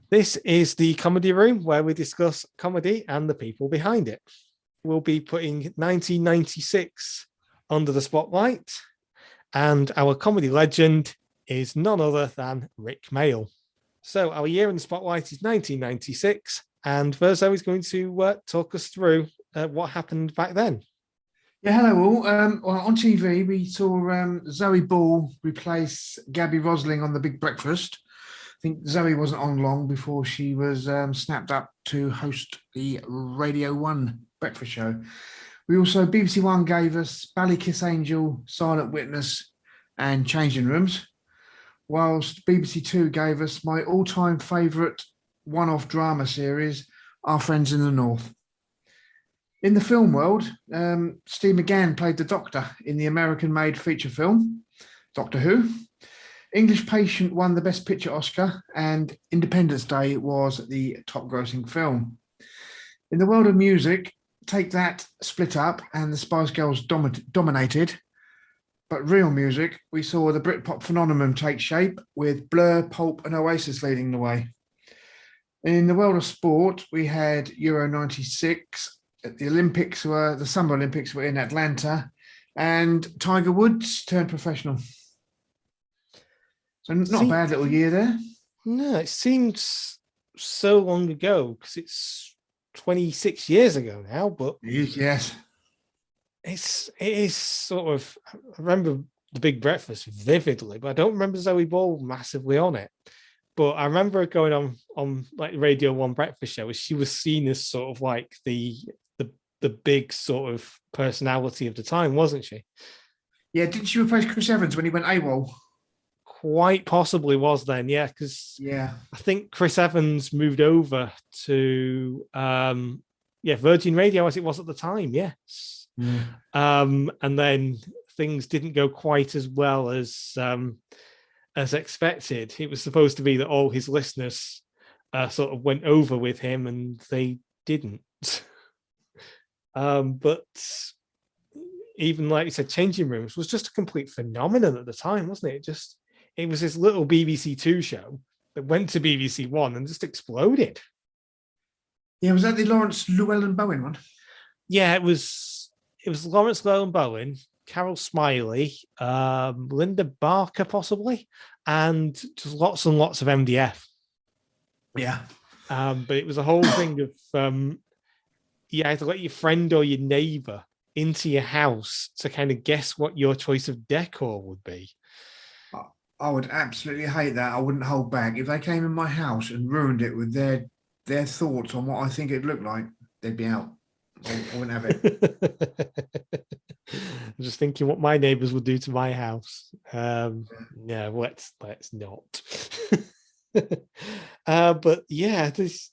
This is the comedy room where we discuss comedy and the people behind it. We'll be putting 1996 under the spotlight, and our comedy legend is none other than Rik Mayall. So, our year in the spotlight is 1996, and Verzo is going to talk us through what happened back then. Yeah, hello all. Well, on TV, we saw Zoe Ball replace Gabby Rosling on The Big Breakfast. I think Zoe wasn't on long before she was snapped up to host the Radio 1 breakfast show. We also, BBC One gave us Ballykiss Angel, Silent Witness, and Changing Rooms, whilst BBC Two gave us my all-time favourite one-off drama series, Our Friends in the North. In the film world, Steve McGann played the Doctor in the American-made feature film, Doctor Who. English Patient won the Best Picture Oscar, and Independence Day was the top-grossing film. In the world of music, Take That split up and the Spice Girls dominated. But real music, we saw the Britpop phenomenon take shape with Blur, Pulp and Oasis leading the way. In the world of sport, we had Euro 96, the Summer Olympics were in Atlanta, and Tiger Woods turned professional. So not a bad little year there. No, it seems so long ago because it's 26 years ago now, but yes, it is sort of, I remember The Big Breakfast vividly, but I don't remember Zoe Ball massively on it. But I remember her going on like Radio 1 breakfast show, she was seen as sort of like the big sort of personality of the time, wasn't she? Yeah, didn't she replace Chris Evans when he went AWOL? Quite possibly was then, yeah, because I think Chris Evans moved over to Virgin Radio as it was at the time, yes. And then things didn't go quite as well as expected. It was supposed to be that all his listeners sort of went over with him, and they didn't. But even like you said, Changing Rooms was just a complete phenomenon at the time, wasn't it? It was this little BBC Two show that went to BBC One and just exploded. Yeah, was that the Lawrence Llewellyn-Bowen one? Yeah, it was Lawrence Llewellyn-Bowen, Carol Smiley, Linda Barker possibly, and just lots and lots of MDF. Yeah. But it was a whole thing of you had to let your friend or your neighbor into your house to kind of guess what your choice of decor would be. I would absolutely hate that. I wouldn't hold back. If they came in my house and ruined it with their thoughts on what I think it'd look like, they'd be out. I wouldn't have it. I'm just thinking what my neighbors would do to my house. Yeah, let's not. But yeah, this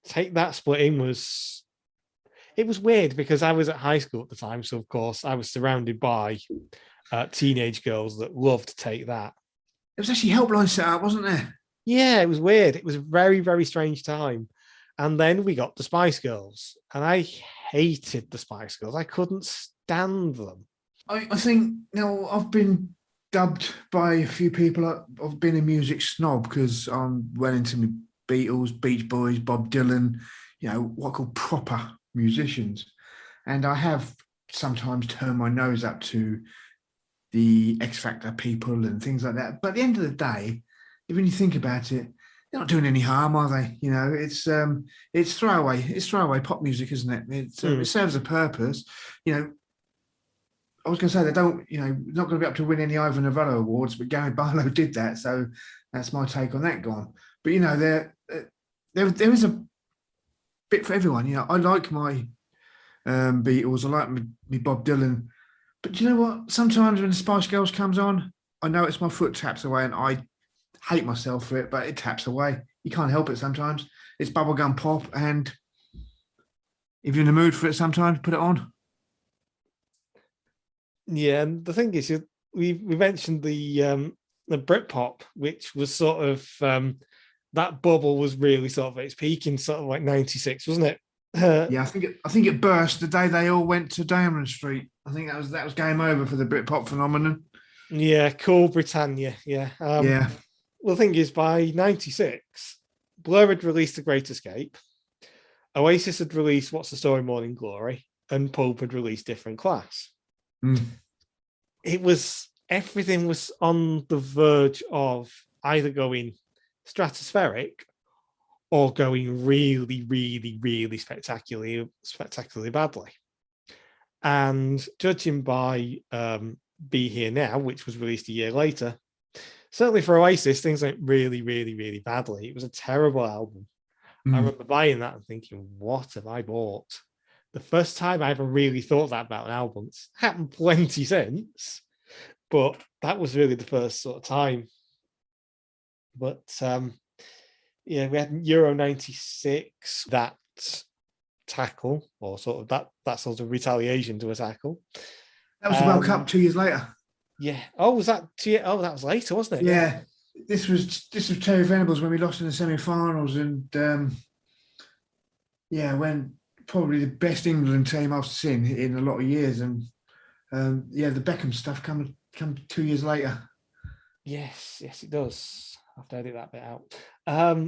Take That splitting was weird because I was at high school at the time, so of course I was surrounded by teenage girls that loved to Take That. It was actually Helpline set up, wasn't there? Yeah, it was weird. It was a very, very strange time. And then we got the Spice Girls, and I hated the Spice Girls. I couldn't stand them. I think, I've been dubbed by a few people, I've been a music snob because I'm well into the Beatles, Beach Boys, Bob Dylan, what I call proper musicians. And I have sometimes turned my nose up to the X Factor people and things like that. But at the end of the day, when you think about it, they're not doing any harm, are they? It's throwaway pop music, isn't it? It serves a purpose. I was going to say they don't, not going to be up to win any Ivor Novello awards, but Gary Barlow did that, so that's my take on that gone. But there is a bit for everyone. I like my Beatles, I like me Bob Dylan, but you know what? Sometimes when the Spice Girls comes on, I know it's my foot taps away, and I hate myself for it, but it taps away. You can't help it sometimes. It's bubblegum pop, and if you're in the mood for it sometimes, put it on. Yeah, and the thing is, we mentioned the Britpop, which was sort of that bubble was really sort of at its peak in sort of like 96, wasn't it? Yeah, I think it burst the day they all went to Diamond Street. I think that was game over for the Britpop phenomenon. Yeah, cool Britannia. Yeah. Yeah. Well, the thing is, by 96, Blur had released The Great Escape, Oasis had released What's the Story, Morning Glory, and Pulp had released Different Class. Everything was on the verge of either going stratospheric or going really, really, really spectacularly badly. And judging by Be Here Now, which was released a year later, certainly for Oasis, things went really, really, really badly. It was a terrible album. I remember buying that and thinking, what have I bought? The first time I ever really thought that about an album. It's happened plenty since, but that was really the first sort of time. But we had Euro 96, that tackle, or sort of that sort of retaliation to a tackle. That was the World Cup 2 years later. Yeah. Oh, was that? Oh, that was later, wasn't it? Yeah. This was Terry Venables when we lost in the semi-finals, and when probably the best England team I've seen in a lot of years, and the Beckham stuff come 2 years later. Yes, it does. I have to edit that bit out.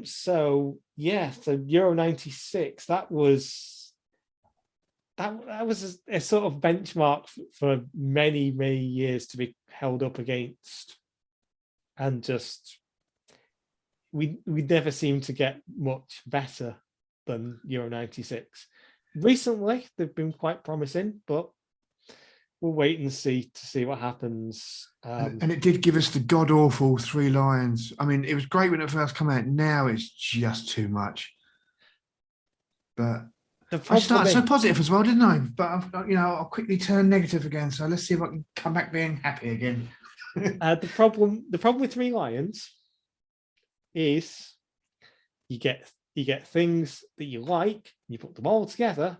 So Euro 96, that was a sort of benchmark for many, many years to be held up against. And just, we never seem to get much better than Euro 96. Recently, they've been quite promising, but we'll wait and see what happens. And it did give us the god-awful Three Lions. I mean, it was great when it first came out. Now it's just too much. But I started so positive as well, didn't I? But I'll quickly turn negative again. So let's see if I can come back being happy again. The problem with Three Lions is you get things that you like, you put them all together.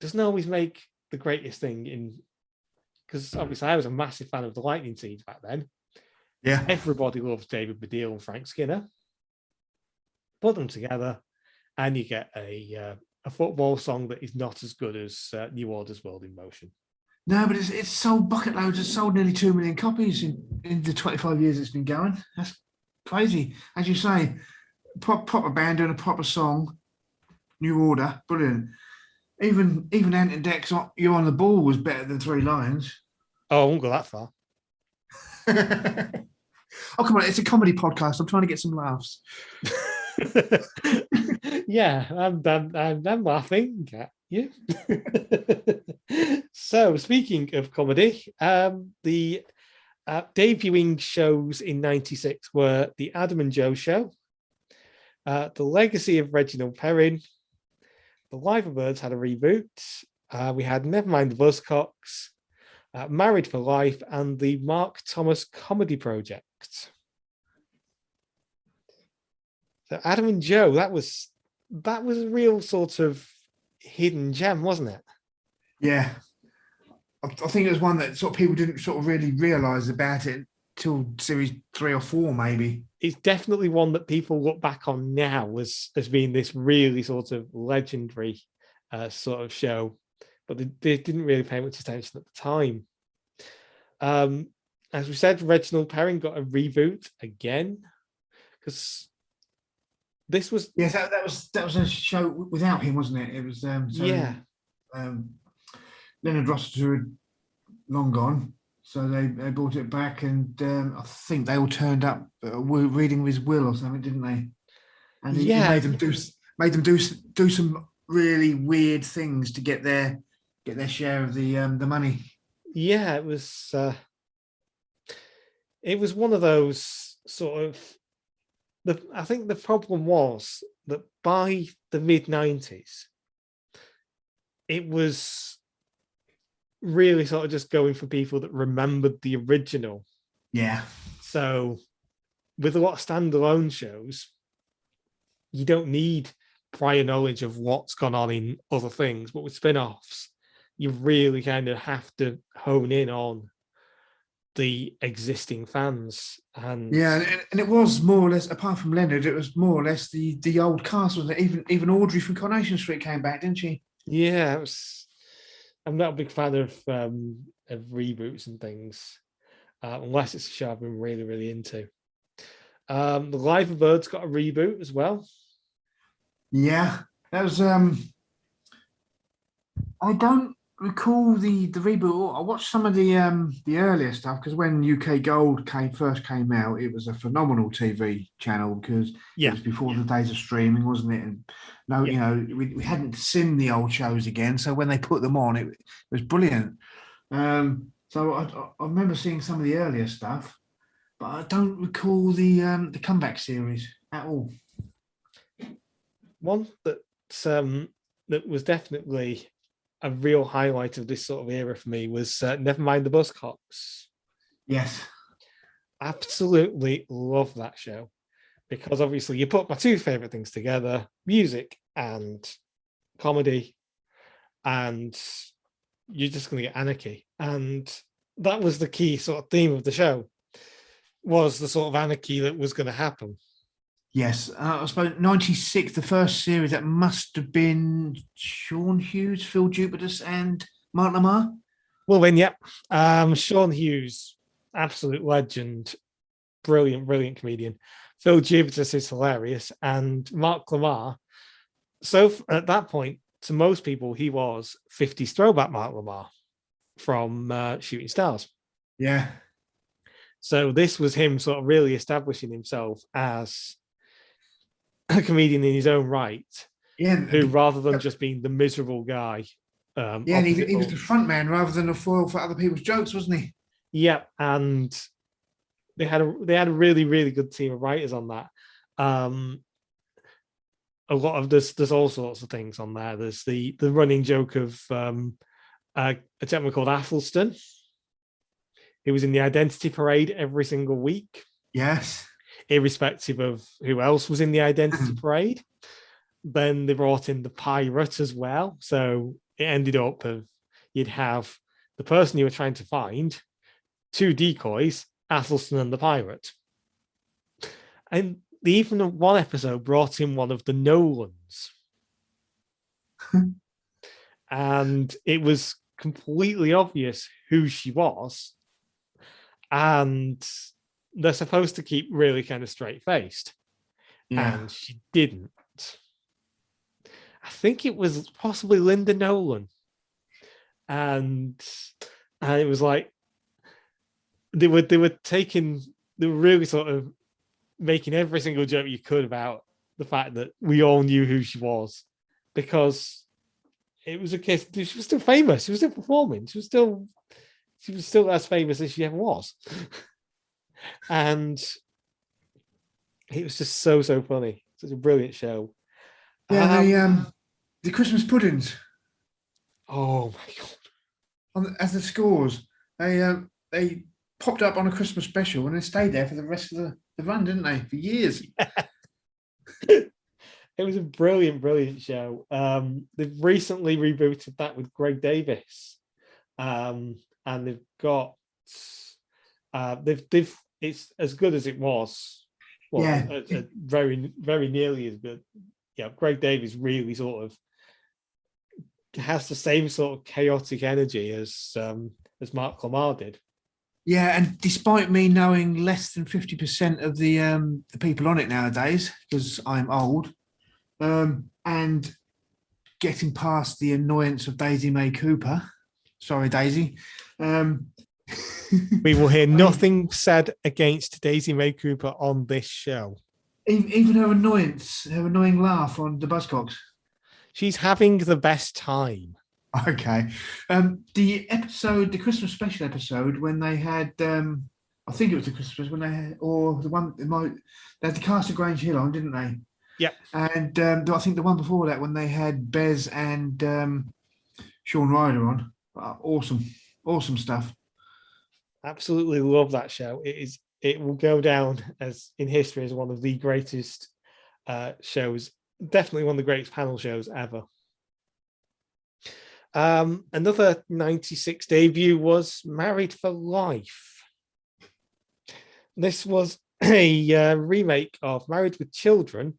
Doesn't always make the greatest thing because obviously I was a massive fan of the Lightning Seeds back then. Yeah, everybody loves David Baddiel and Frank Skinner. Put them together, and you get a football song that is not as good as New Order's World in Motion. No, but it's sold bucket loads. It's sold nearly 2 million copies in the 25 years it's been going. That's crazy. As you say, proper band doing a proper song. New Order, brilliant. Even Ant and Dec's "You're on the Ball" was better than Three Lions. Oh, I won't go that far. Oh, come on, it's a comedy podcast. I'm trying to get some laughs. Yeah, I'm laughing at you. So, speaking of comedy, the debuting shows in '96 were The Adam and Joe Show, The Legacy of Reginald Perrin, The Liverbirds had a reboot, we had Nevermind the Buzzcocks, Married for Life, and the Mark Thomas Comedy Project. So Adam and Joe, that was a real sort of hidden gem, wasn't it? Yeah, I think it was one that sort of people didn't sort of really realise about it till series 3 or 4, maybe. It's definitely one that people look back on now as being this really sort of legendary sort of show, but they didn't really pay much attention at the time. As we said, Reginald Perrin got a reboot again because this was that was a show without him, wasn't it? It was Leonard Rossiter had long gone, so they brought it back, and I think they all turned up reading his will or something, didn't they? And he made them do some really weird things to get their share of the money. Yeah, it was one of those sort of. I think the problem was that by the mid-90s, it was really sort of just going for people that remembered the original. Yeah. So with a lot of standalone shows, you don't need prior knowledge of what's gone on in other things. But with spin-offs, you really kind of have to hone in on the existing fans. And it was more or less, apart from Leonard, it was more or less the old cast, wasn't it? Even Audrey from Coronation Street came back, didn't she? Yeah, I'm not a big fan of reboots and things, unless it's a show I've been really, really into. The Live Birds got a reboot as well. Yeah, that was. I don't recall the reboot. I watched some of the earlier stuff because when UK Gold first came out, it was a phenomenal TV channel because it Yeah, was before the days of streaming, wasn't it? And no, yeah. we hadn't seen the old shows again, so when they put them on, it was brilliant. So I remember seeing some of the earlier stuff, but I don't recall the comeback series at all. One that was definitely a real highlight of this sort of era for me was Never Mind the Buzzcocks. Yes. Absolutely love that show because obviously you put my two favorite things together, music and comedy, and you're just going to get anarchy. And that was the key sort of theme of the show, was the sort of anarchy that was going to happen. Yes, I suppose 96, the first series, that must have been Sean Hughes, Phil Jupitus, and Mark Lamar. Well, then, yep. Sean Hughes, absolute legend, brilliant comedian. Phil Jupitus is hilarious, and Mark Lamar. So at that point, to most people, he was 50s throwback Mark Lamar from Shooting Stars. Yeah. So this was him sort of really establishing himself as a comedian in his own right, Yeah. who rather than just being the miserable guy, Yeah, and he was the front man rather than a foil for other people's jokes, wasn't he? Yeah, and they had a really good team of writers on that. A lot of there's all sorts of things on there. There's the running joke of a gentleman called Athelston. He was in the Identity Parade every single week. Yes. Irrespective of who else was in the Identity Parade. Then they brought in the pirate as well. So it ended up of you'd have the person you were trying to find, two decoys, Athelston and the pirate. And they even one episode brought in one of the Nolans. And it was completely obvious who she was. And they're supposed to keep really kind of straight faced. Yeah. And she didn't. I think it was possibly Linda Nolan. And it was like they were really sort of making every single joke you could about the fact that we all knew who she was, because it was a case she was still famous, she was still performing, she was still as famous as she ever was. And it was just so funny. Such a brilliant show. Yeah, the Christmas puddings. Oh my god! As the scores, they popped up on a Christmas special and they stayed there for the rest of the run, didn't they? For years. Yeah. It was a brilliant show. They've recently rebooted that with Greg Davis, and they've got they've it's as good as it was. Well, yeah, very nearly as good. Yeah, Greg Davis really sort of has the same sort of chaotic energy as Mark Lamar did. Yeah, and despite me knowing less than 50% of the people on it nowadays, because I'm old, and getting past the annoyance of Daisy May Cooper. Sorry, Daisy. We will hear nothing said against Daisy May Cooper on this show. Even her annoyance, her annoying laugh on the Buzzcocks. She's having the best time. Okay. The Christmas special episode, when they had, I think it was the Christmas when they had, or the one, they had the cast of Grange Hill on, didn't they? Yeah. And I think the one before that, when they had Bez and Sean Ryder on. Awesome stuff. Absolutely love that show. It will go down as in history as one of the greatest shows. Definitely one of the greatest panel shows ever. Another 96 debut was Married for Life. This was a remake of Married with Children,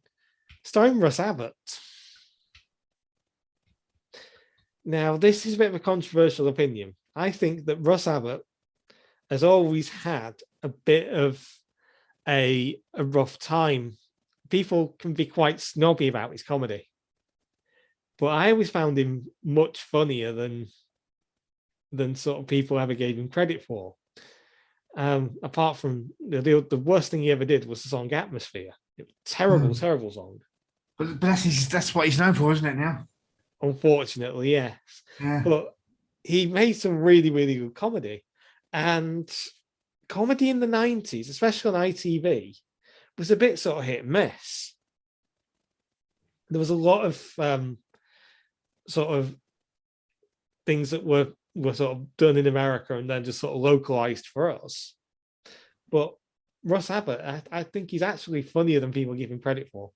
starring Russ Abbott. Now, this is a bit of a controversial opinion. I think that Russ Abbott has always had a bit of a rough time. People can be quite snobby about his comedy, but I always found him much funnier than sort of people ever gave him credit for. Apart from the worst thing he ever did was the song Atmosphere. Terrible, terrible song. But that's what he's known for, isn't it now? Unfortunately, yes. Yeah. But he made some really, really good comedy. And comedy in the 90s, especially on ITV, was a bit sort of hit and miss. There was a lot of sort of things that were sort of done in America and then just sort of localized for us. But Russ Abbott, I think he's actually funnier than people give him credit for.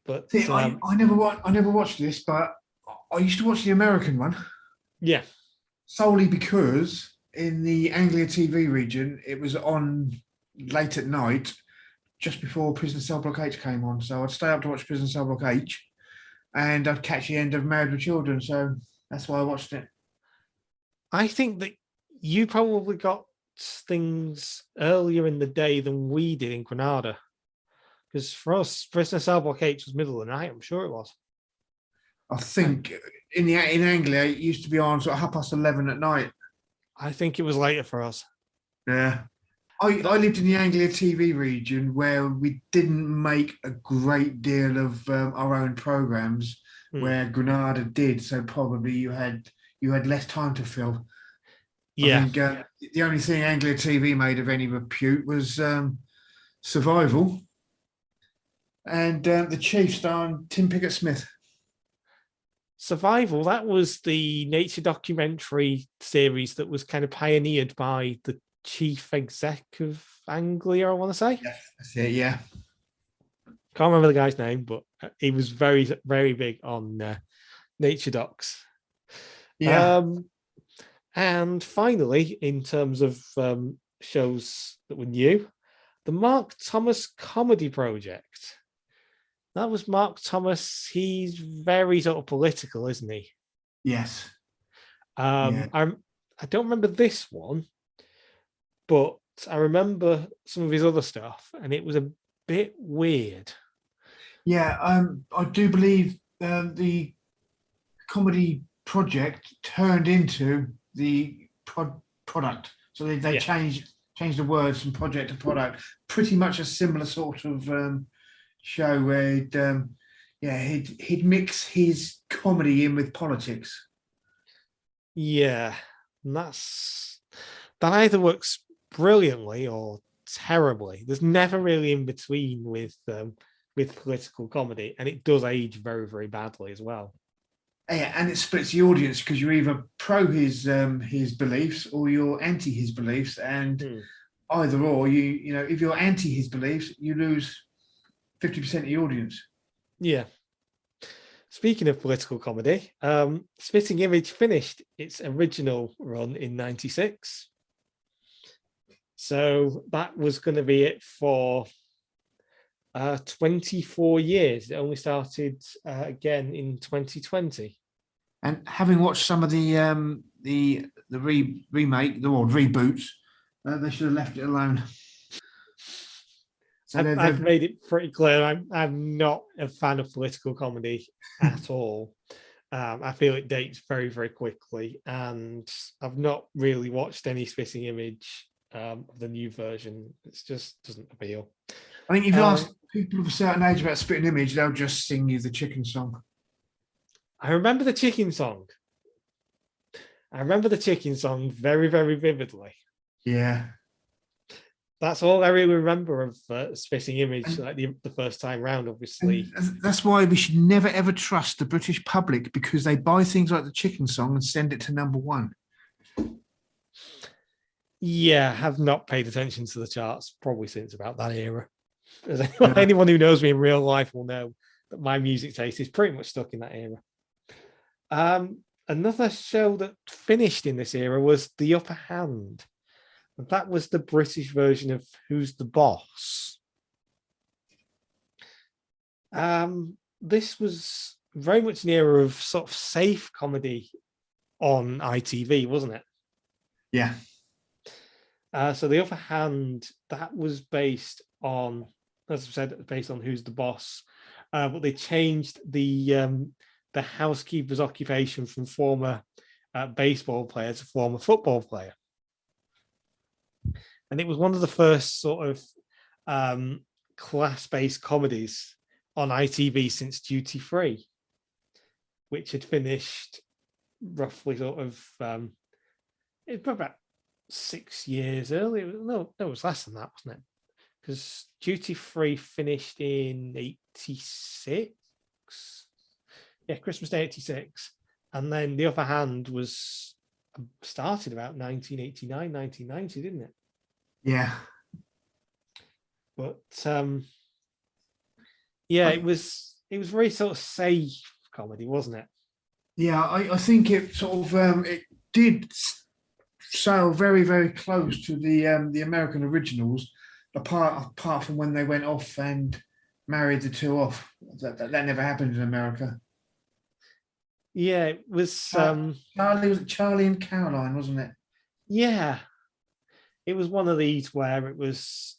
But See, I never watched this, but I used to watch the American one. Yeah. Solely because in the Anglia TV region, it was on late at night, just before Prison Cell Block H came on. So I'd stay up to watch Prison Cell Block H, and I'd catch the end of Married with Children. So that's why I watched it. I think that you probably got things earlier in the day than we did in Granada. Because for us, Prisoner Cell Block H was middle of the night, I'm sure it was. I think in Anglia, it used to be on sort of 11:30 at night. I think it was later for us. Yeah. I lived in the Anglia TV region where we didn't make a great deal of our own programs, where Granada did. So probably you had less time to fill. Yeah. I think the only thing Anglia TV made of any repute was Survival and the Chief starring Tim Pickett-Smith. Survival, that was the nature documentary series that was kind of pioneered by the chief exec of Anglia, I want to say. Yes, that's it, yeah. Can't remember the guy's name, but he was very, very big on nature docs. Yeah. And finally, in terms of shows that were new, the Mark Thomas Comedy Project. That was Mark Thomas. He's very sort of political, isn't he? Yes. Yeah. I don't remember this one, but I remember some of his other stuff, and it was a bit weird. Yeah, I do believe the comedy project turned into the product. So they changed the words from project to product. Pretty much a similar sort of show where he'd mix his comedy in with politics. Yeah, and that either works brilliantly or terribly. There's never really in between with political comedy, and it does age very, very badly as well. Yeah, and it splits the audience because you're either pro his beliefs or you're anti his beliefs, and either or, you know, if you're anti his beliefs, you lose 50% of the audience. Yeah. Speaking of political comedy, Spitting Image finished its original run in '96. So that was going to be it for 24 years. It only started again in 2020. And having watched some of the remake, the reboots, they should have left it alone. So I've made it pretty clear I'm not a fan of political comedy at all. I feel it dates very, very quickly, and I've not really watched any Spitting Image of the new version. It just doesn't appeal. I think if you ask people of a certain age about Spitting Image, they'll just sing you the chicken song. I remember the chicken song. I remember the chicken song very, very vividly. Yeah. That's all I really remember of Spitting Image, like the first time round, obviously. That's why we should never, ever trust the British public, because they buy things like the chicken song and send it to number one. Yeah, I have not paid attention to the charts probably since about that era. Anyone who knows me in real life will know that my music taste is pretty much stuck in that era. Another show that finished in this era was The Upper Hand. That was the British version of Who's the Boss. This was very much an era of sort of safe comedy on ITV, wasn't it? Yeah. So the other hand, that was based on, as I said, based on Who's the Boss, but they changed the housekeeper's occupation from former baseball player to former football player, and it was one of the first sort of class-based comedies on ITV since Duty Free, which had finished roughly sort of it's about 6 years earlier. No, it was less than that, wasn't it? Because Duty Free finished in 86. Yeah, Christmas Day 86. And then The Upper Hand was started about 1989, 1990, didn't it? Yeah. But yeah, it was very sort of safe comedy, wasn't it? Yeah, I think it sort of it did sail very, very close to the American originals, apart from when they went off and married the two off. That never happened in America. Yeah, it was Charlie was Charlie and Caroline, wasn't it? yeah. It was one of these where it was,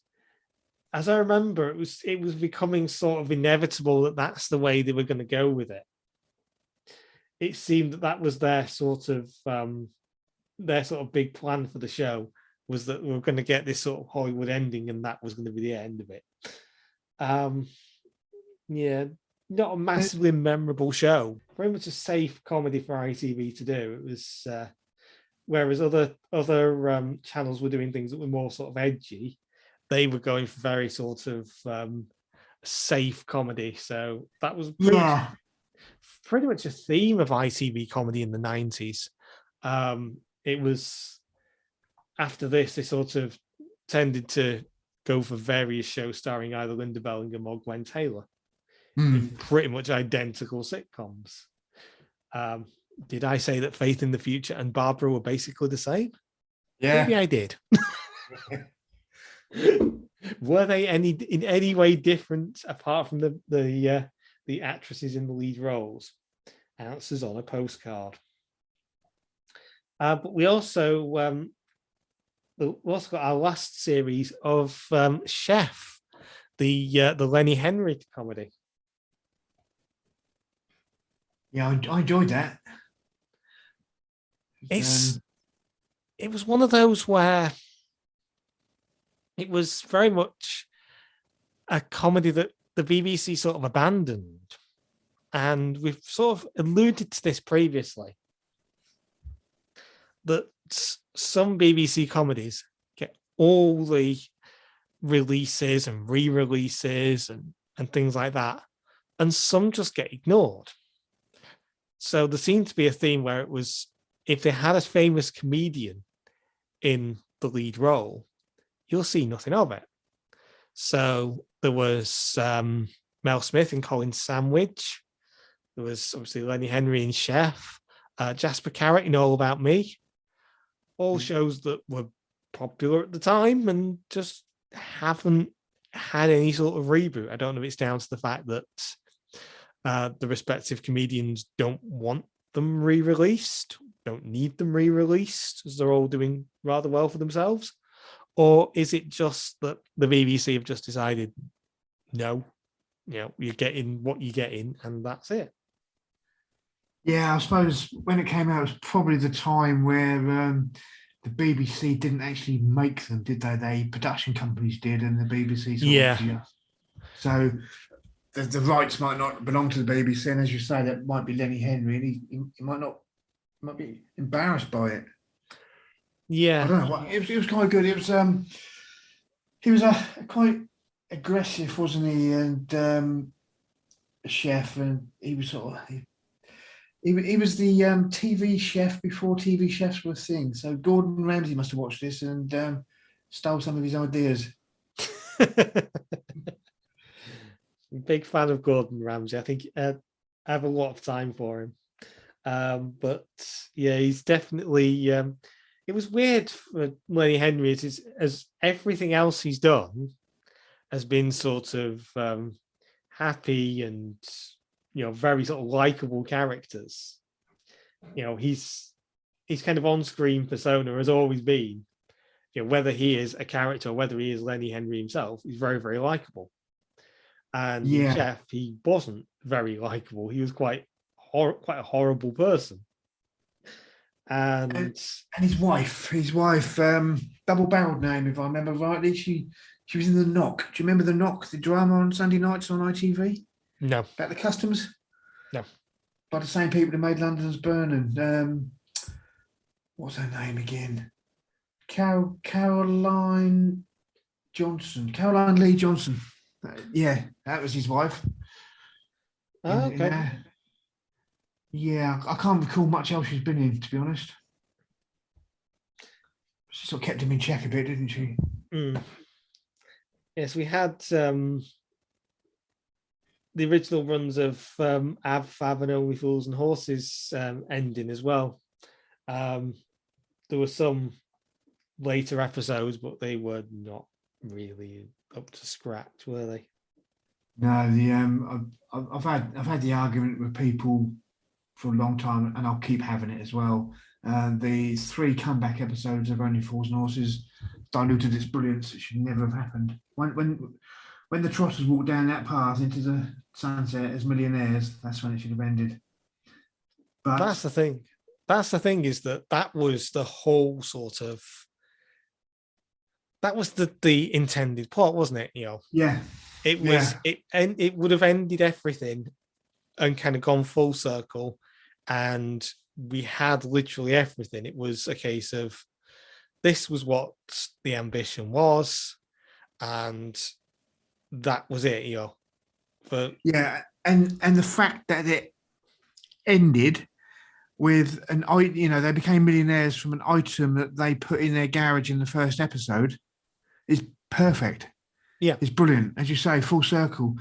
as I remember, it was becoming sort of inevitable that that's the way they were going to go with it. It seemed that that was their sort of big plan for the show, was that we were going to get this sort of Hollywood ending, and that was going to be the end of it. Yeah, not a massively memorable show. Very much a safe comedy for ITV to do. It was whereas other channels were doing things that were more sort of edgy. They were going for very sort of safe comedy. So that was pretty much a theme of ITV comedy in the 90s. It was after this, they sort of tended to go for various shows starring either Linda Bellingham or Gwen Taylor in pretty much identical sitcoms. Did I say that Faith in the Future and Barbara were basically the same? Yeah. Maybe I did. Were they in any way different apart from the actresses in the lead roles? Answers on a postcard. But we also got our last series of Chef, the Lenny Henry comedy. Yeah, I enjoyed that. It was one of those where it was very much a comedy that the BBC sort of abandoned. And we've sort of alluded to this previously, that some BBC comedies get all the releases and re-releases and things like that, and some just get ignored. So there seemed to be a theme where it was, if they had a famous comedian in the lead role, you'll see nothing of it. So there was Mel Smith in Colin Sandwich. There was obviously Lenny Henry in Chef, Jasper Carrott in All About Me. All shows that were popular at the time and just haven't had any sort of reboot. I don't know if it's down to the fact that the respective comedians don't want them re-released, don't need them re-released, as they're all doing rather well for themselves. Or is it just that the BBC have just decided, no, you're getting what you're getting, and that's it? Yeah, I suppose when it came out, it was probably the time where the BBC didn't actually make them, did they? They production companies did, and the BBC so the rights might not belong to the BBC, and as you say, that might be Lenny Henry, and he might be embarrassed by it. Yeah, I don't know. It was quite good. It was he was quite aggressive, wasn't he? And a chef, and he was sort of he was the TV chef before TV chefs were a thing. So Gordon Ramsay must have watched this and stole some of his ideas. Big fan of Gordon Ramsay. I think I have a lot of time for him. But yeah, he's definitely. It was weird for Lenny Henry as everything else he's done has been sort of happy and very sort of likable characters. He's kind of on-screen persona has always been whether he is a character or whether he is Lenny Henry himself, he's very, very likable. And in Yeah. Chef, he wasn't very likable. He was quite a horrible person. And his wife, double-barreled name, if I remember rightly. She was in The Knock. Do you remember The Knock, the drama on Sunday nights on ITV? No. About the customers? No. By the same people who made London's Burning. What's her name again? Caroline Lee Johnson. Yeah, that was his wife. Okay. Yeah, I can't recall much else she's been in, to be honest. She sort of kept him in check a bit, didn't she? Yes, we had the original runs of Fab and Only Fools and Horses ending as well. There were some later episodes, but they were not really up to scratch, were they? No, I've had the argument with people for a long time, and I'll keep having it as well. The 3 comeback episodes of Only Fools and Horses diluted its brilliance. It should never have happened. When the Trotters walked down that path into the sunset as millionaires, that's when it should have ended. But that's the thing. That's the thing, is that was the whole sort of, that was the intended plot, wasn't it? Yeah. It was it would have ended everything and kind of gone full circle, and we had literally everything. It was a case of, this was what the ambition was, and that was it, But and the fact that it ended with they became millionaires from an item that they put in their garage in the first episode is perfect. Yeah, it's brilliant, as you say, full circle.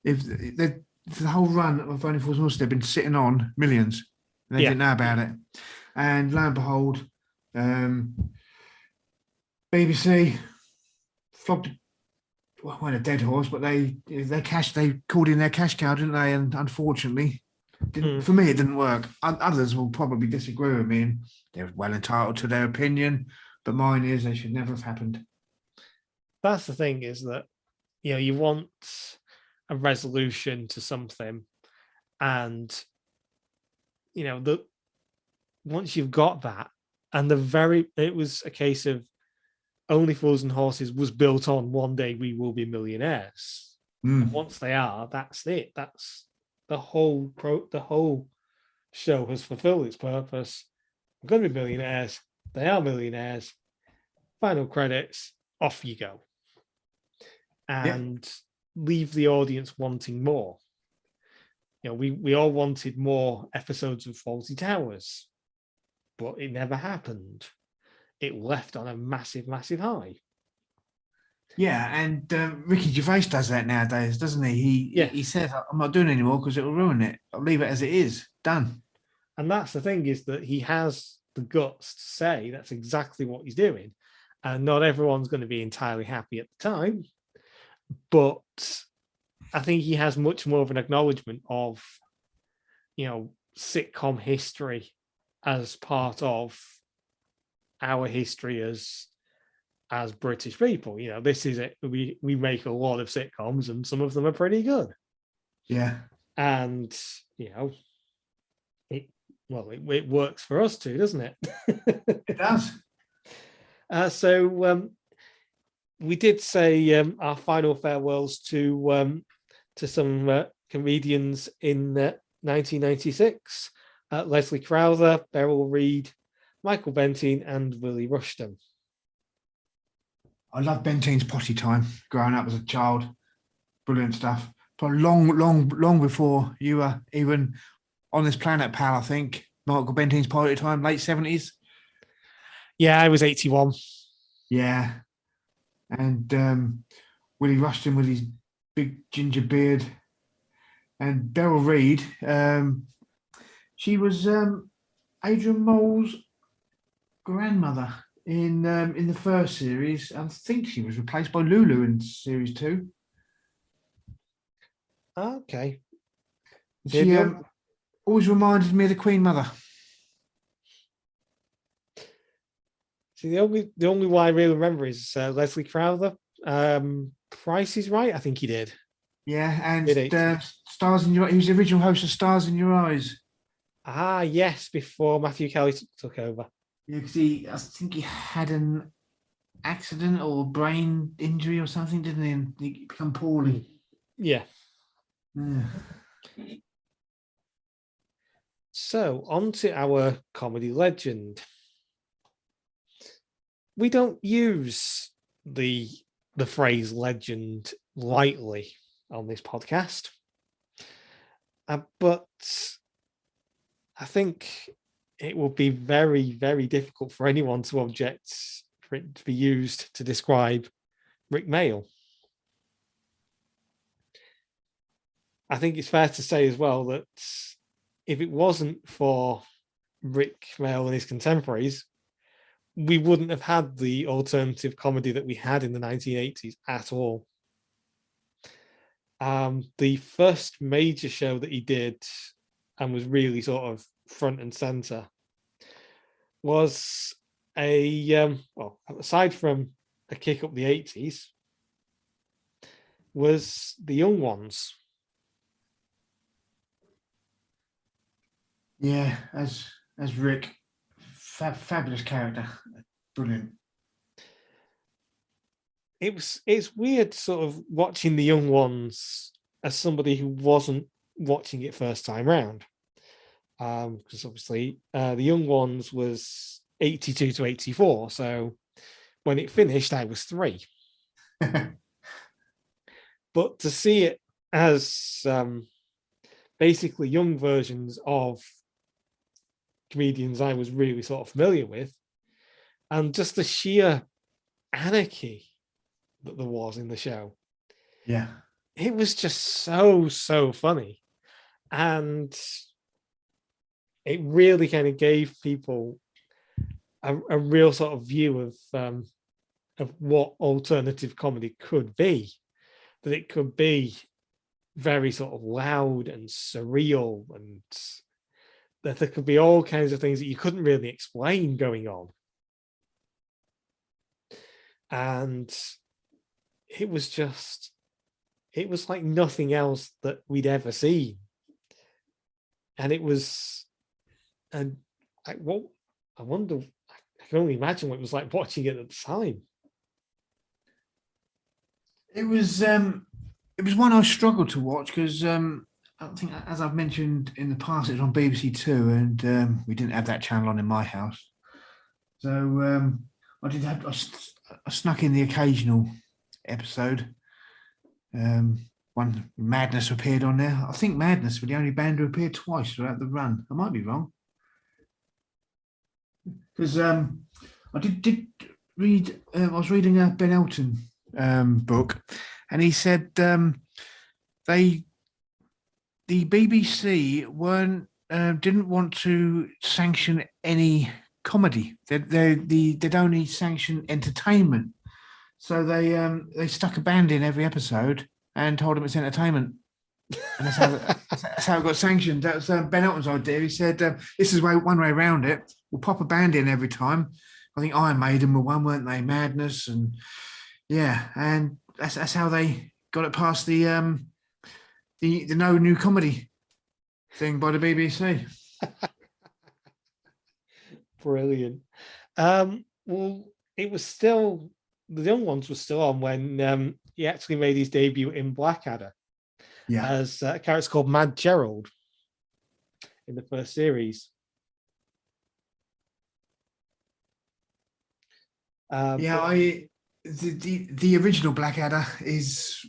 If the whole run of Only Fools and Horses, they've been sitting on millions, and they didn't know about it, and lo and behold, BBC flogged, well, a dead horse, but they called in their cash cow, didn't they? And unfortunately, for me, it didn't work. Others will probably disagree with me, and they're well entitled to their opinion, but mine is they should never have happened. That's the thing, is that you want a resolution to something, and once you've got that, and it was a case of Only Fools and Horses was built on one day we will be millionaires. And once they are, that's it. That's the whole show has fulfilled its purpose. We're going to be millionaires. They are millionaires. Final credits. Off you go. And leave the audience wanting more. We all wanted more episodes of Fawlty Towers, but it never happened. It left on a massive, massive high. Yeah, and Ricky Gervais does that nowadays, doesn't he? He says, I'm not doing it anymore because it will ruin it. I'll leave it as it is. Done. And that's the thing, is that he has the guts to say that's exactly what he's doing. And not everyone's going to be entirely happy at the time. But I think he has much more of an acknowledgement of, sitcom history as part of our history as British people. This is it. We make a lot of sitcoms, and some of them are pretty good. Yeah. And it works for us too, doesn't it? It does. So we did say our final farewells to some comedians in 1996. Leslie Crowther, Beryl Reid, Michael Bentine, and Willie Rushton. I love Bentine's Potty Time growing up as a child. Brilliant stuff. But long before you were even on this planet, pal, I think. Michael Bentine's Potty Time, late 70s. Yeah, I was 81. Yeah. And Willie Rushton with his big ginger beard. And Beryl Reid, she was Adrian Mole's grandmother in the first series. I think she was replaced by Lulu in series 2. Okay. She always reminded me of the Queen Mother. See, the only one I really remember is Leslie Crowther. Price is Right. I think he did. Yeah, and Mid-80s. Stars in Your. He was the original host of Stars in Your Eyes. Ah, yes, before Matthew Kelly took over. Yeah, because I think he had an accident or brain injury or something, didn't he? And he become poorly. Yeah. Yeah. So on to our comedy legend. We don't use the phrase legend lightly on this podcast, but I think it would be very, very difficult for anyone to object for it to be used to describe Rik Mayall. I think it's fair to say as well that if it wasn't for Rik Mayall and his contemporaries, we wouldn't have had the alternative comedy that we had in the 1980s at all. The first major show that he did and was really sort of front and center was well, aside from a kick up the 80s, was The Young Ones. Yeah, as Rick, fabulous character, brilliant. It's weird sort of watching The Young Ones as somebody who wasn't watching it first time round, because obviously The Young Ones was 82 to 84, so when it finished I was 3. But to see it as basically young versions of comedians I was really sort of familiar with, and just the sheer anarchy that there was in the show. Yeah, It was just so funny. And it really kind of gave people a real sort of view of what alternative comedy could be. That it could be very sort of loud and surreal, and that there could be all kinds of things that you couldn't really explain going on. And it was like nothing else that we'd ever seen. And it was, and I wonder, I can only imagine what it was like watching it at the time. it was one I struggled to watch because I think, as I've mentioned in the past, it was on BBC Two, and we didn't have that channel on in my house. So I snuck in the occasional episode. One Madness appeared on there. I think Madness were the only band who appeared twice throughout the run. I might be wrong, because I did read. I was reading a Ben Elton book, and he said the BBC weren't didn't want to sanction any comedy. They'd only sanction entertainment. So they stuck a band in every episode and told them it's entertainment. And that's how it got sanctioned. That was Ben Elton's idea. He said, this is one way around it. We'll pop a band in every time. I think Iron Maiden were one, weren't they? Madness. And yeah, and that's how they got it past the no new comedy thing by the BBC. Brilliant. Well, it was still, the Young Ones were still on when he actually made his debut in Blackadder. Yeah. As a character called Mad Gerald in the first series. The original Blackadder is.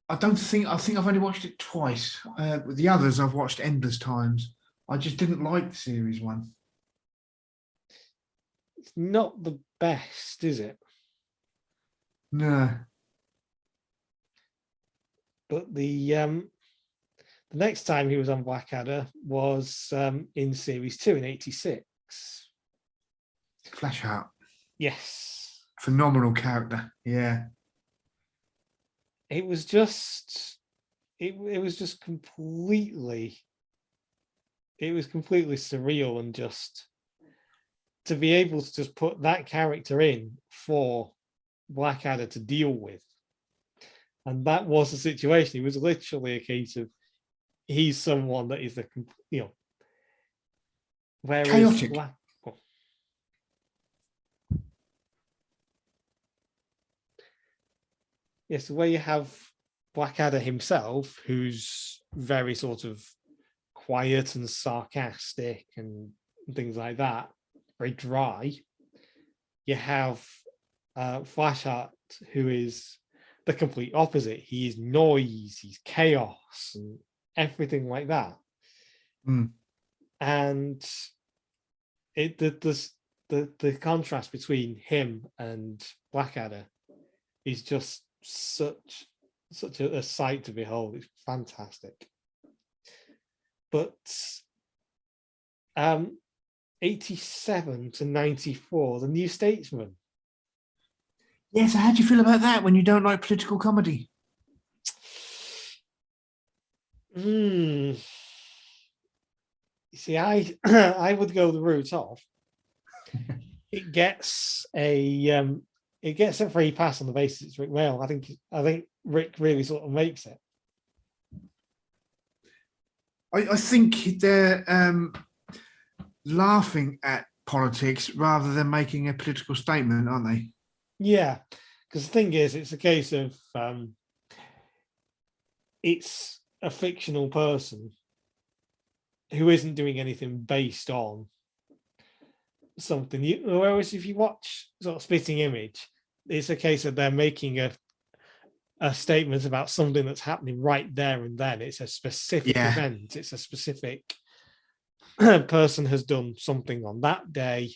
I think I've only watched it twice. The others I've watched endless times. I just didn't like the series one. It's not the best, is it? No. But the next time he was on Blackadder was in series 2 in 86. Flashheart. Yes. Phenomenal character. Yeah. It was just completely surreal and just to be able to just put that character in for Blackadder to deal with. And that was the situation. It was literally a case of he's someone that is whereas chaotic. Yes, where you have Blackadder himself, who's very sort of quiet and sarcastic and things like that, very dry. You have Flashheart, who is the complete opposite. He is noise, he's chaos, and everything like that. And the contrast between him and Blackadder is just such a sight to behold. It's fantastic. But 87 to 94, The New Statesman. Yes, how do you feel about that when you don't like political comedy? You see, I I would go the route of it gets a free pass on the basis it's Rik Mayall. I think Rik really sort of makes it. I think they're laughing at politics rather than making a political statement, aren't they? Yeah, because the thing is, it's a case of it's a fictional person who isn't doing anything based on something. Whereas if you watch sort of Spitting Image, it's a case of they're making a statement about something that's happening right there and then. It's a specific event. It's a specific person has done something on that day,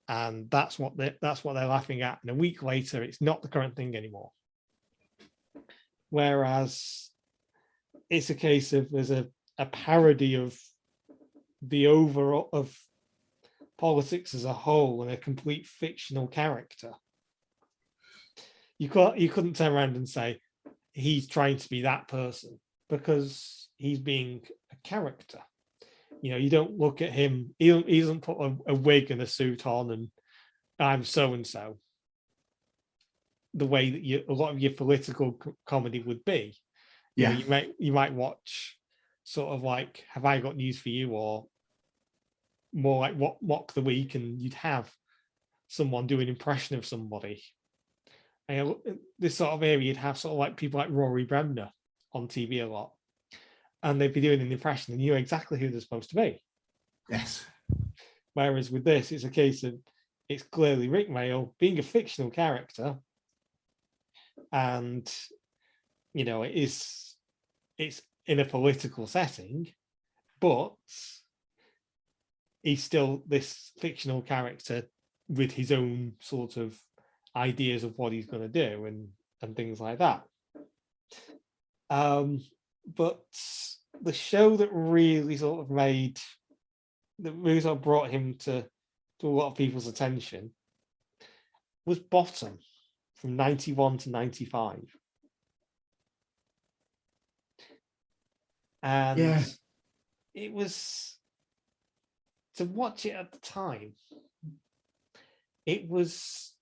and that's what they're laughing at. And a week later, it's not the current thing anymore. Whereas it's a case of there's a parody of the overall of politics as a whole and a complete fictional character. You couldn't turn around and say he's trying to be that person, because he's being a character. You don't look at him. He doesn't put a wig and a suit on and I'm so and so. The way that a lot of your political comedy would be. Yeah, you might watch sort of like Have I Got News for You, or more like What Mock the Week, and you'd have someone do an impression of somebody. And this sort of area, you'd have sort of like people like Rory Bremner on TV a lot, and they'd be doing an impression and you know exactly who they're supposed to be. Yes. Whereas with this, it's a case of it's clearly Rik Mayall being a fictional character, and it's in a political setting, but he's still this fictional character with his own sort of ideas of what he's going to do and things like that. But the show that really sort of brought him to a lot of people's attention was Bottom, from 91 to 95. And it was, to watch it at the time, it was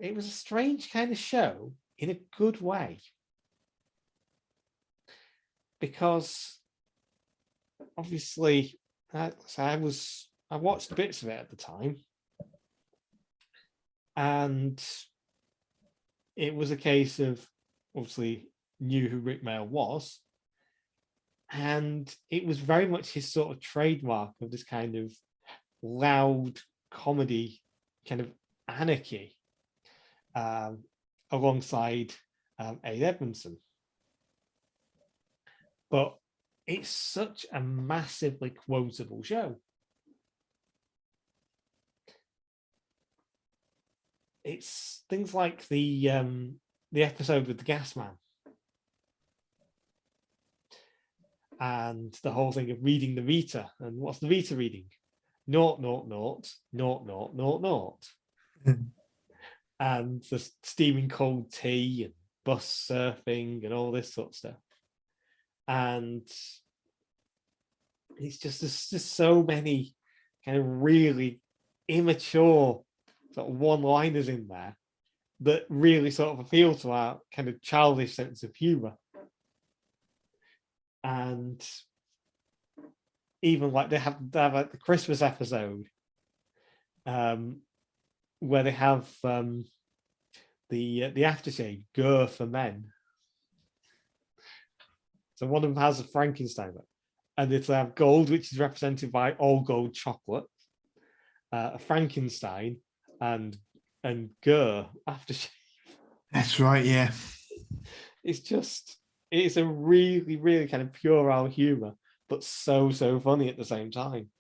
a strange kind of show in a good way, because obviously I watched bits of it at the time, and it was a case of obviously knew who Rik Mayall was, and it was very much his sort of trademark of this kind of loud comedy, kind of anarchy, alongside Aid Edmondson. But it's such a massively quotable show. It's things like the episode with the gas man, and the whole thing of reading the Vita. And what's the Vita reading? 0000000. And the steaming cold tea and bus surfing and all this sort of stuff. And it's just there's just so many kind of really immature sort of one-liners in there that really sort of appeal to our kind of childish sense of humor. And even like they have like the Christmas episode where they have the aftershave Gur for men. So one of them has a Frankenstein, and they have gold, which is represented by all gold chocolate, a Frankenstein, and Gur aftershave. That's right, yeah. It's a really, really kind of puerile humor, but so funny at the same time.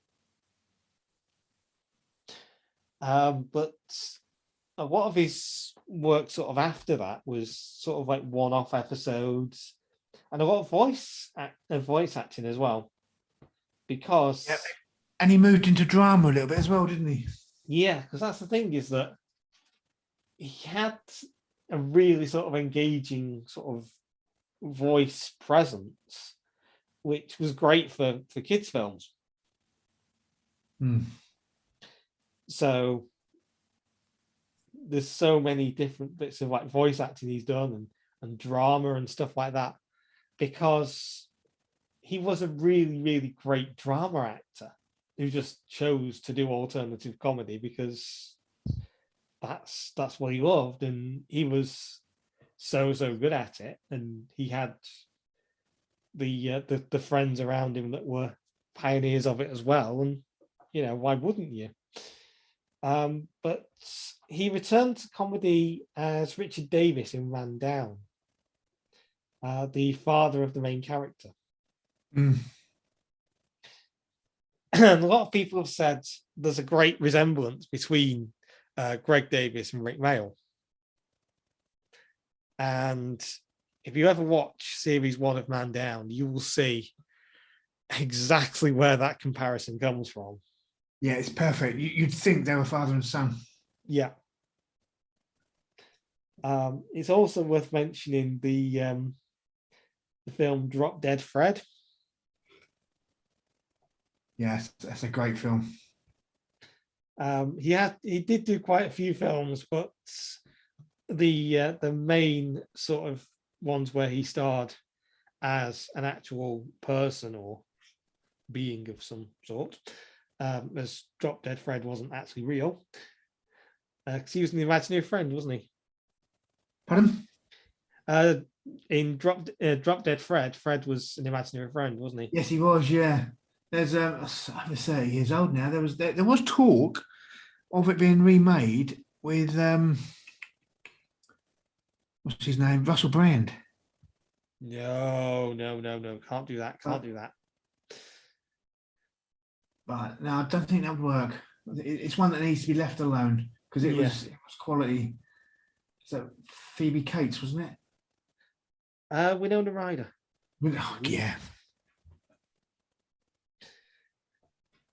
But a lot of his work sort of after that was sort of like one-off episodes and a lot of voice acting as well, because and he moved into drama a little bit as well, didn't he? Yeah, because that's the thing, is that he had a really sort of engaging sort of voice presence, which was great for kids' films. So there's so many different bits of like voice acting he's done and drama and stuff like that, because he was a really, really great drama actor who just chose to do alternative comedy because that's what he loved, and he was so good at it, and he had the friends around him that were pioneers of it as well, and why wouldn't you? But he returned to comedy as Richard Davis in Man Down, the father of the main character. And a lot of people have said there's a great resemblance between Greg Davis and Rik Mayall. And if you ever watch series 1 of Man Down, you will see exactly where that comparison comes from. Yeah, it's perfect. You'd think they were father and son. Yeah. It's also worth mentioning the film Drop Dead Fred. Yes, that's a great film. He did do quite a few films, but the main sort of ones where he starred as an actual person or being of some sort, as Drop Dead Fred wasn't actually real, because he was an imaginary friend, wasn't he? Pardon? In Drop Dead Fred was an imaginary friend, wasn't he? Yes, he was. Yeah. There's I'm 30 years old now. There was talk of it being remade with what's his name, Russell Brand. No, can't do that. But no, I don't think that would work. It's one that needs to be left alone because it was quality. So Phoebe Cates, wasn't it? Winona Ryder. Oh, yeah.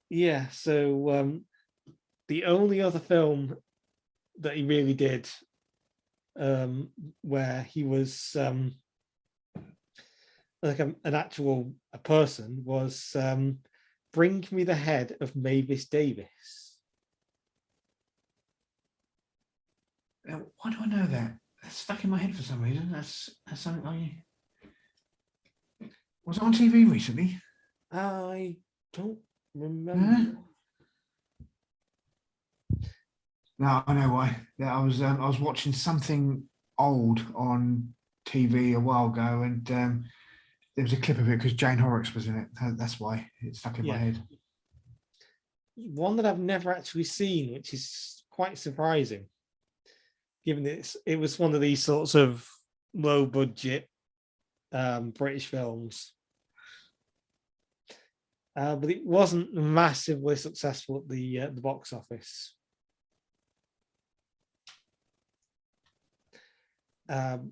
Yeah, so the only other film that he really did where he was like an actual person was Bring Me the Head of Mavis Davis. Why do I know that? That's stuck in my head for some reason. That's something was it on TV recently? I don't remember. No, I know why. Yeah, I was watching something old on TV a while ago, and there was a clip of it because Jane Horrocks was in it. That's why it stuck in my head. One that I've never actually seen, which is quite surprising, given it was one of these sorts of low budget British films. But it wasn't massively successful at the box office.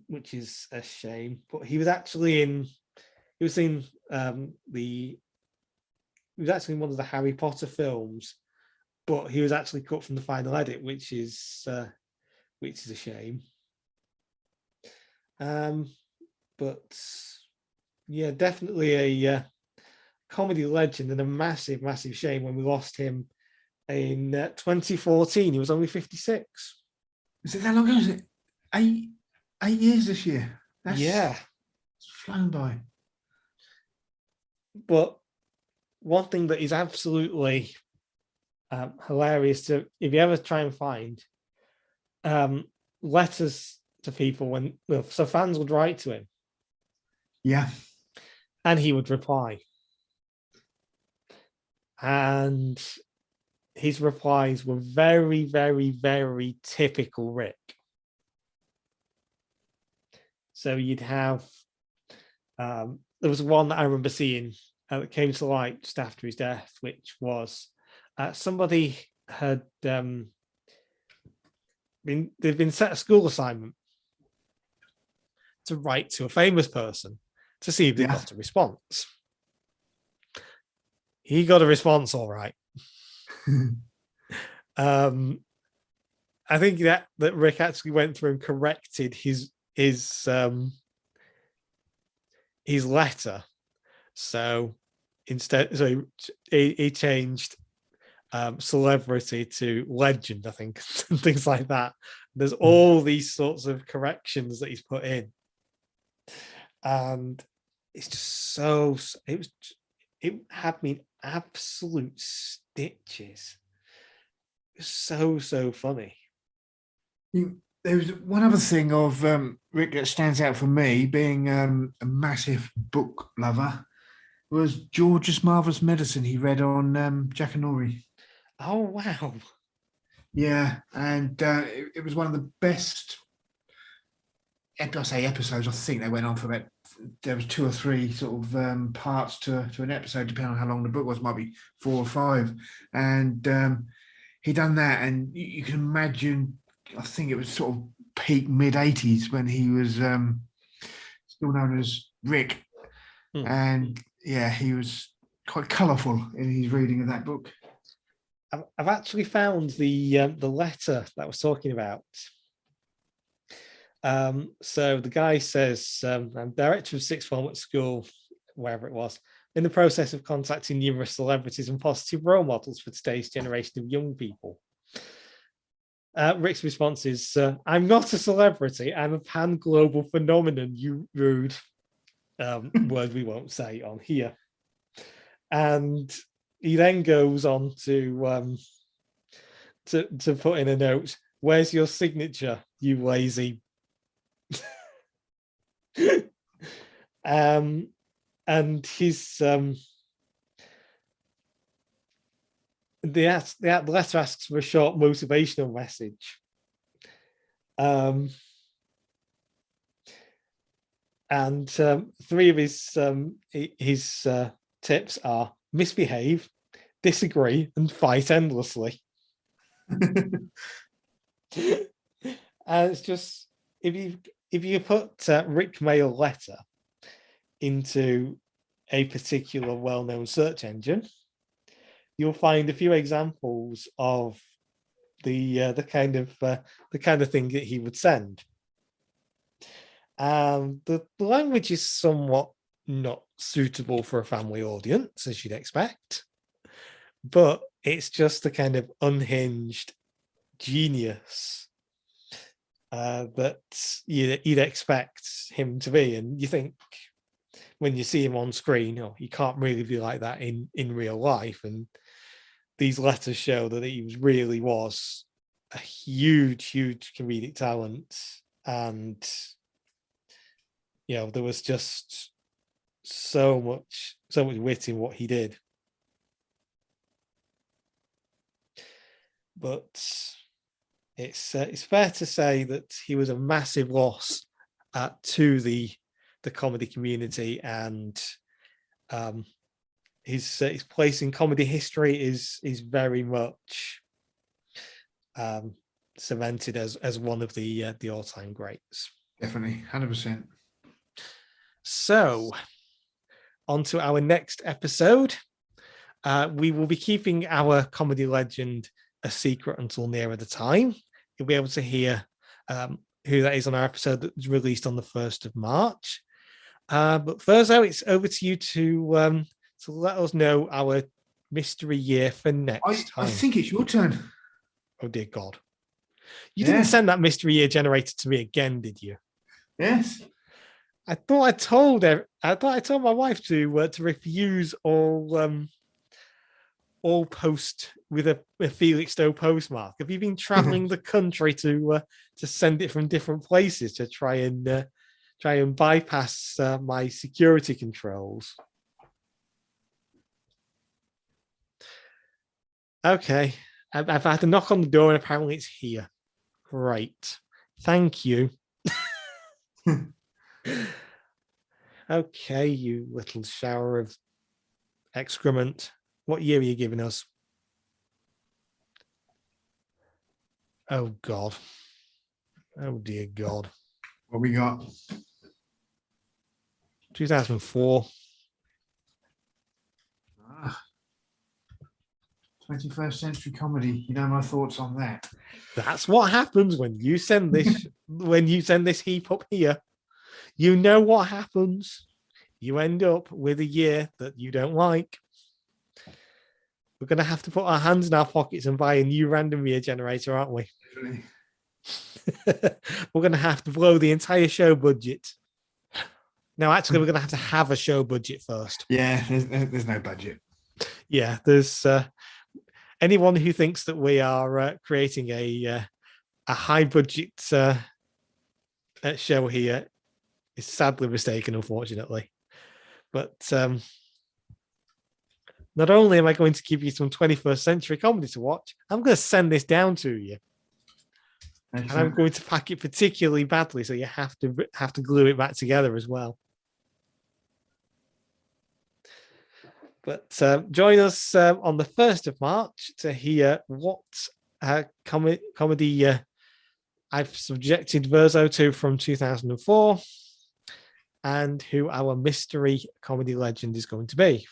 Which is a shame. But he was actually in one of the Harry Potter films, but he was actually cut from the final edit, which is a shame. But yeah, definitely a comedy legend, and a massive shame when we lost him In 2014, he was only 56. Is it that long ago? Is it 8 years this year? Yeah, It's flown by. but one thing that is absolutely hilarious to, if you ever try and find letters to people when, well, so fans would write to him Yeah. and he would reply. And his replies were very, very, very typical Rik. So you'd have, there was one that I remember seeing that came to light just after his death, which was somebody had they'd been set a school assignment to write to a famous person to see if they got a response. He got a response, all right. I think that Rik actually went through and corrected his letter. So instead, so he changed celebrity to legend, I think, and things like that. There's all these sorts of corrections that he's put in, and it's just so. It had me in absolute stitches. It's so funny. There's one other thing of Rik that stands out for me, being a massive book lover, was George's Marvelous Medicine he read on Jack and Nori. Oh, wow. Yeah, and it was one of the best, I say episodes, I think they went on for about, there was 2 or 3 sort of parts to an episode, depending on how long the book was, might be 4 or 5. And he done that, and you can imagine, I think it was sort of peak mid-80s when he was still known as Rik. And yeah, he was quite colourful in his reading of that book. I've actually found the letter that I was talking about. So the guy says, I'm director of sixth form at school, wherever it was, in the process of contacting numerous celebrities and positive role models for today's generation of young people. Rik's response is, I'm not a celebrity, I'm a pan-global phenomenon, you rude word we won't say on here. And he then goes on to put in a note, where's your signature, you lazy? And his the letter asks for a short motivational message. And 3 of his tips are misbehave, disagree, and fight endlessly. And it's just, if you put Rik Mayall letter into a particular well-known search engine, you'll find a few examples of the kind of thing that he would send. The language is somewhat not suitable for a family audience, as you'd expect, but it's just the kind of unhinged genius that you'd expect him to be. And you think when you see him on screen, oh, he can't really be like that in real life. And these letters show that he really was a huge comedic talent. And, there was just so much wit in what he did. But it's fair to say that he was a massive loss to the comedy community, and his place in comedy history is very much cemented as one of the all-time greats. Definitely, 100%. So, on to our next episode. We will be keeping our comedy legend a secret until nearer the time. You'll be able to hear who that is on our episode that was released on the 1st of March. But first, though, it's over to you to let us know our mystery year for next time. I think it's your turn. Oh dear God. You didn't send that mystery year generator to me again, did you? Yes. I thought I told my wife to refuse all post with a Felixstowe postmark. Have you been traveling the country to send it from different places to try and bypass my security controls? Okay, I've had a knock on the door and apparently it's here. Great, thank you. Okay, you little shower of excrement. What year are you giving us? Oh God. Oh dear God. What we got? 2004. 21st century comedy. You know my thoughts on that. That's what happens when you send this heap up here. You know what happens. You end up with a year that you don't like. We're going to have to put our hands in our pockets and buy a new random year generator, aren't we? Really? We're going to have to blow the entire show budget. Now, actually, we're going to have a show budget first. Yeah, there's no budget. Yeah, there's anyone who thinks that we are creating a high budget show here is sadly mistaken, unfortunately. But not only am I going to give you some 21st century comedy to watch, I'm going to send this down to you. Excellent. And I'm going to pack it particularly badly, so you have to glue it back together as well. But join us on the 1st of March to hear what comedy I've subjected Verzo to from 2004 and who our mystery comedy legend is going to be.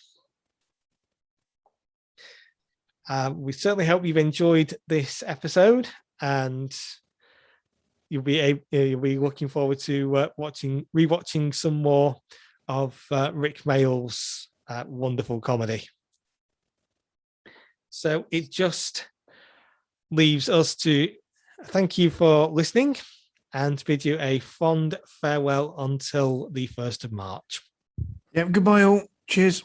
We certainly hope you've enjoyed this episode, and you'll be looking forward to rewatching some more of Rik Mayall's wonderful comedy. So it just leaves us to thank you for listening and bid you a fond farewell until the 1st of March. Yep, goodbye all. Cheers.